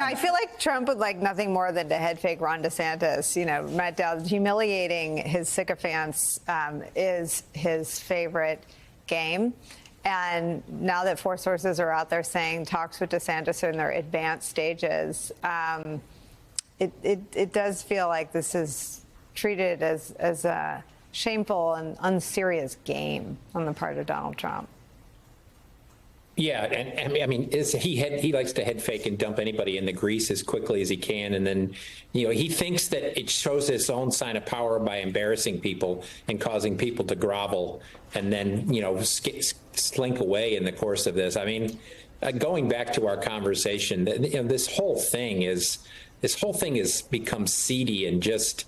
I feel like Trump would like nothing more than to head fake Ron DeSantis. You know, Matt Dowd, humiliating his sycophants is his favorite game. And now that 4 sources are out there saying talks with DeSantis are in their advanced stages, it does feel like this is treated as a shameful and unserious game on the part of Donald Trump. Yeah, and I mean, he likes to head fake and dump anybody in the grease as quickly as he can, and then, you know, he thinks that it shows his own sign of power by embarrassing people and causing people to grovel, and then, you know, slink away in the course of this. I mean, going back to our conversation, you know, this whole thing has become seedy, and just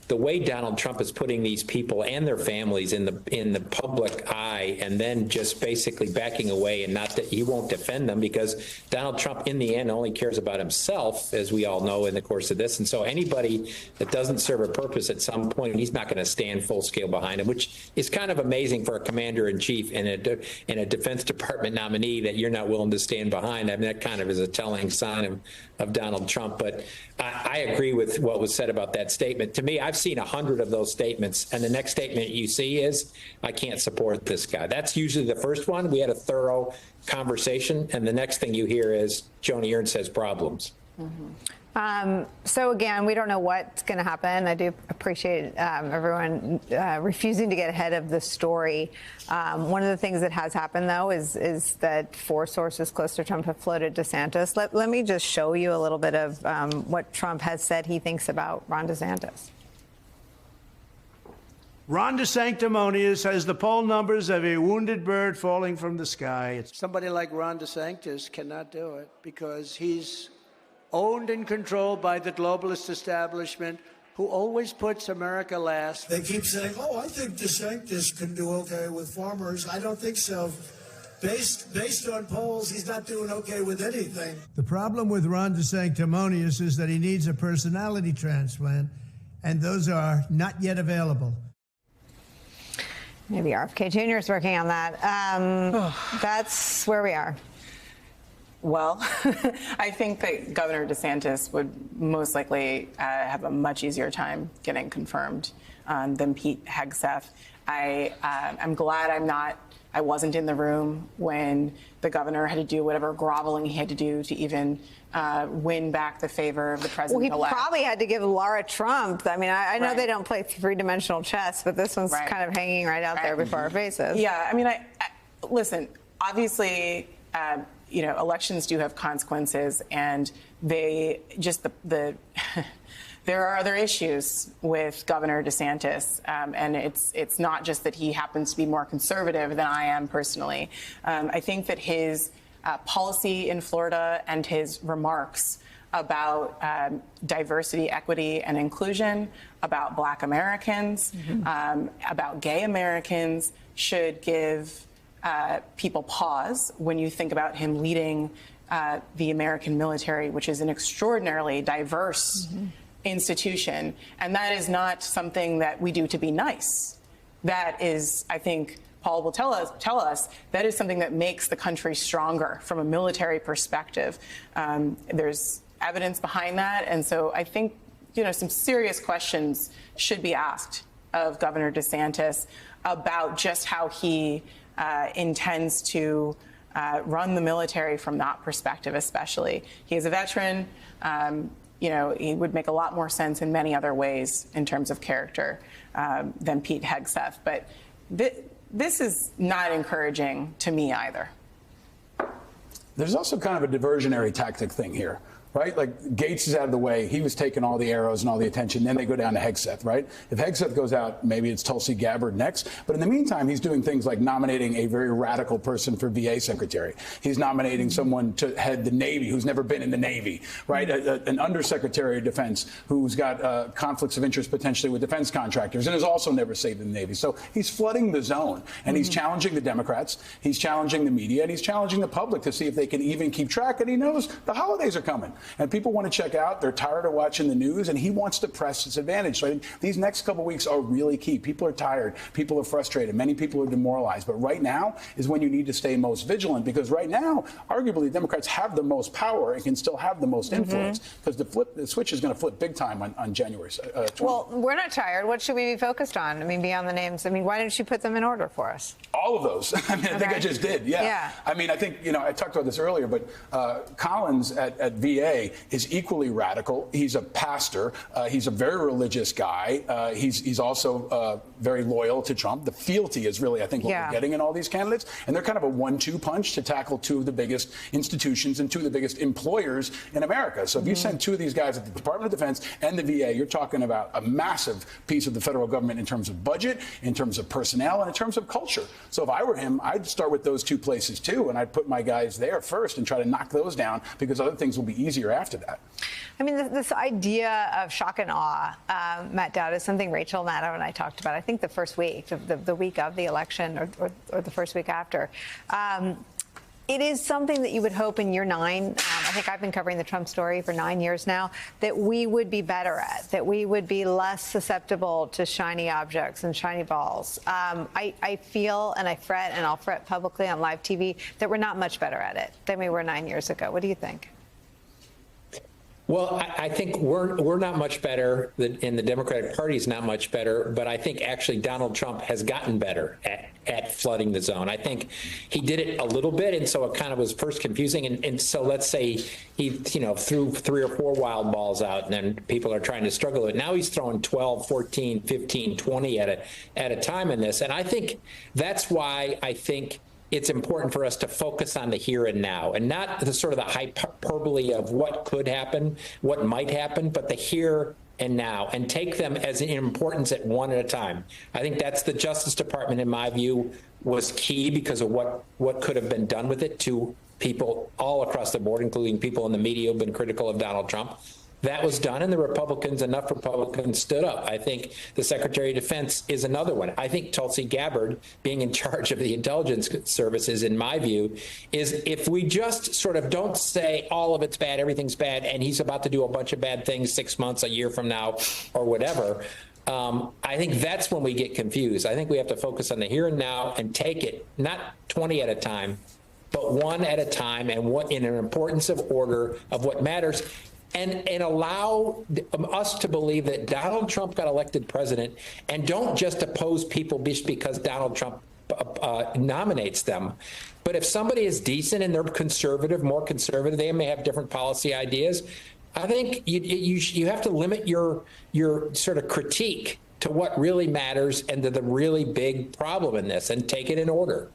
the way Donald Trump is putting these people and their families in the public eye, and then just basically backing away, and not that he won't defend them, because Donald Trump in the end only cares about himself, as we all know in the course of this. And so anybody that doesn't serve a purpose at some point, he's not going to stand full scale behind him, which is kind of amazing for a commander in chief and a Defense Department nominee, that you're not willing to stand behind. I mean, that kind of is a telling sign of Donald Trump. But I agree with what was said about that statement. To me, I've seen 100 of those statements, and the next statement you see is, I can't support this guy. That's usually the first one. We had a thorough conversation, and the next thing you hear is Joni Ernst has problems. So again, we don't know what's going to happen. I do appreciate everyone refusing to get ahead of the story. One of the things that has happened, though, is that 4 sources close to Trump have floated DeSantis. Let me just show you a little bit of what Trump has said he thinks about Ron DeSantis. Ron DeSanctimonious has the poll numbers of a wounded bird falling from the sky. Somebody like Ron DeSantis cannot do it because he's owned and controlled by the globalist establishment, who always puts America last. They keep saying, oh, I think DeSantis can do okay with farmers. I don't think so. Based on polls, he's not doing okay with anything. The problem with Ron DeSanctimonious is that he needs a personality transplant, and those are not yet available. Maybe RFK Jr. is working on that. That's where we are. Well, I think that Governor DeSantis would most likely have a much easier time getting confirmed than Pete Hegseth. I'm glad I wasn't in the room when the governor had to do whatever groveling he had to do to even win back the favor of the president-elect. Well, he probably had to give Lara Trump. I mean, I know they don't play three-dimensional chess, but this one's kind of hanging right out there before our faces. Yeah, I mean, listen, obviously, you know, elections do have consequences, and they just there are other issues with Governor DeSantis, and it's not just that he happens to be more conservative than I am personally. I think that his policy in Florida and his remarks about diversity, equity, and inclusion, about Black Americans, about gay Americans should give people pause when you think about him leading the American military, which is an extraordinarily diverse institution. And that is not something that we do to be nice. That is, I think, Paul will tell us, that is something that makes the country stronger from a military perspective. There's evidence behind that. And so I think, you know, some serious questions should be asked of Governor DeSantis about just how he intends to run the military from that perspective, especially. He is a veteran. You know, he would make a lot more sense in many other ways in terms of character than Pete Hegseth. But this is not encouraging to me either. There's also kind of a diversionary tactic thing here, right? Like, Gates is out of the way. He was taking all the arrows and all the attention. Then they go down to Hegseth, right? If Hegseth goes out, maybe it's Tulsi Gabbard next. But in the meantime, he's doing things like nominating a very radical person for VA secretary. He's nominating someone to head the Navy who's never been in the Navy, right? An undersecretary of defense who's got conflicts of interest potentially with defense contractors and has also never saved in the Navy. So he's flooding the zone, and he's challenging the Democrats. He's challenging the media, and he's challenging the public to see if they can even keep track. And he knows the holidays are coming. And people want to check out. They're tired of watching the news, and he wants to press his advantage. So I think these next couple of weeks are really key. People are tired. People are frustrated. Many people are demoralized. But right now is when you need to stay most vigilant, because right now, arguably, Democrats have the most power and can still have the most influence, because the switch is going to flip big time on January 20th. Well, we're not tired. What should we be focused on? I mean, beyond the names. I mean, why didn't you put them in order for us? All of those. I mean, I think I just did. Yeah. I mean, I think, I talked about this earlier, but Collins at VA is equally radical. He's a pastor. He's a very religious guy. He's also very loyal to Trump. The fealty is really, I think, what we're getting in all these candidates. And they're kind of a 1-2 punch to tackle two of the biggest institutions and two of the biggest employers in America. So if you send two of these guys at the Department of Defense and the VA, you're talking about a massive piece of the federal government in terms of budget, in terms of personnel, and in terms of culture. So if I were him, I'd start with those two places too, and I'd put my guys there first and try to knock those down, because other things will be easier after that. I mean, this idea of shock and awe, Matt Dowd, is something Rachel Maddow and I talked about, I think the first week, the week of the election or the first week after. It is something that you would hope in year 9, I think I've been covering the Trump story for 9 years now, that we would be better at, that we would be less susceptible to shiny objects and shiny balls. I feel, and I fret, and I'll fret publicly on live TV, that we're not much better at it than we were 9 years ago. What do you think? Well, I think we're not much better, and the Democratic Party is not much better, but I think actually Donald Trump has gotten better at flooding the zone. I think he did it a little bit, and so it kind of was first confusing. And so let's say he, threw 3 or 4 wild balls out, and then people are trying to struggle with it. Now he's throwing 12, 14, 15, 20 at a time in this. And I think that's why I think it's important for us to focus on the here and now, and not the sort of the hyperbole of what could happen, what might happen, but the here and now, and take them as an importance at one at a time. I think that's the Justice Department, in my view, was key because of what could have been done with it to people all across the board, including people in the media who've been critical of Donald Trump. That was done, and enough Republicans stood up. I think the Secretary of Defense is another one. I think Tulsi Gabbard being in charge of the intelligence services, in my view, is if we just sort of don't say all of it's bad, everything's bad, and he's about to do a bunch of bad things 6 months, a year from now, or whatever, I think that's when we get confused. I think we have to focus on the here and now and take it, not 20 at a time, but one at a time, and what in an importance of order of what matters. And allow us to believe that Donald Trump got elected president, and don't just oppose people just because Donald Trump nominates them. But if somebody is decent and they're conservative, more conservative, they may have different policy ideas. I think you have to limit your sort of critique to what really matters and to the really big problem in this, and take it in order.